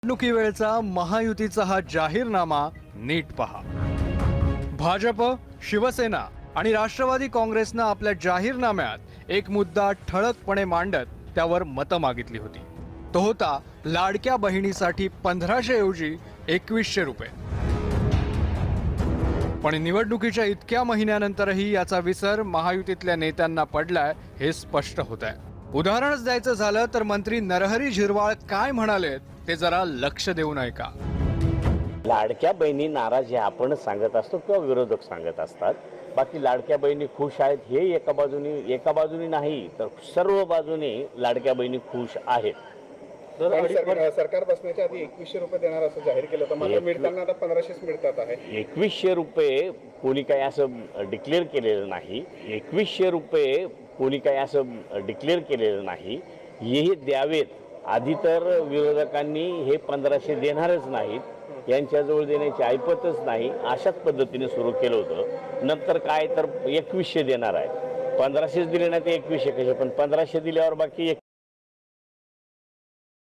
निवडणुकीवेळचा महायुतीचा हा जाहीरनामा नीट पहा। भाजप, शिवसेना आणि राष्ट्रवादी काँग्रेसनं आपल्या जाहीरनाम्यात एक मुद्दा ठळकपणे मांडत त्यावर मतं मागितली होती। तो होता लाडक्या बहिणीसाठी 1500 ऐवजी 2100 रुपये। पण निवडणुकीच्या इतक्या महिन्यानंतरही याचा विसर महायुतीतल्या नेत्यांना पडलाय हे स्पष्ट होत आहे। उदाहरणच द्यायचं झालं तर मंत्री नरहरी झिरवाळ काय म्हणाले ते जरा लक्ष देऊन ऐका। लाडक्या बहिणी नाराज आहे आपण सांगत असतो किंवा विरोधक सांगत असतात। बाकी लाडक्या बहिणी खुश आहेत हे एका बाजूने नाही तर सर्व बाजूने लाडक्या बहिणी खुश आहेत। सरकार बसण्याच्या आधी 2100 रुपये देणार असं जाहीर केलं होतं, मात्र मिळताना आता 1500 मिळतात आहे। 2100 रुपये कोणी काही असं डिक्लेअर केलेलं नाही। 2100 रुपये कोणी काही असं डिक्लेअर केलेलं नाही। हे द्यावेत आधी तर विरोधकांनी हे 1500 देणारच नाहीत, यांच्याजवळ देण्याची ऐपतच नाही अशाच पद्धतीने सुरू केलं होतं। नंतर काय तर 2100 देणार आहे, 1500 दिले नाही ते 2100 कसे, पण 1500 दिल्यावर बाकी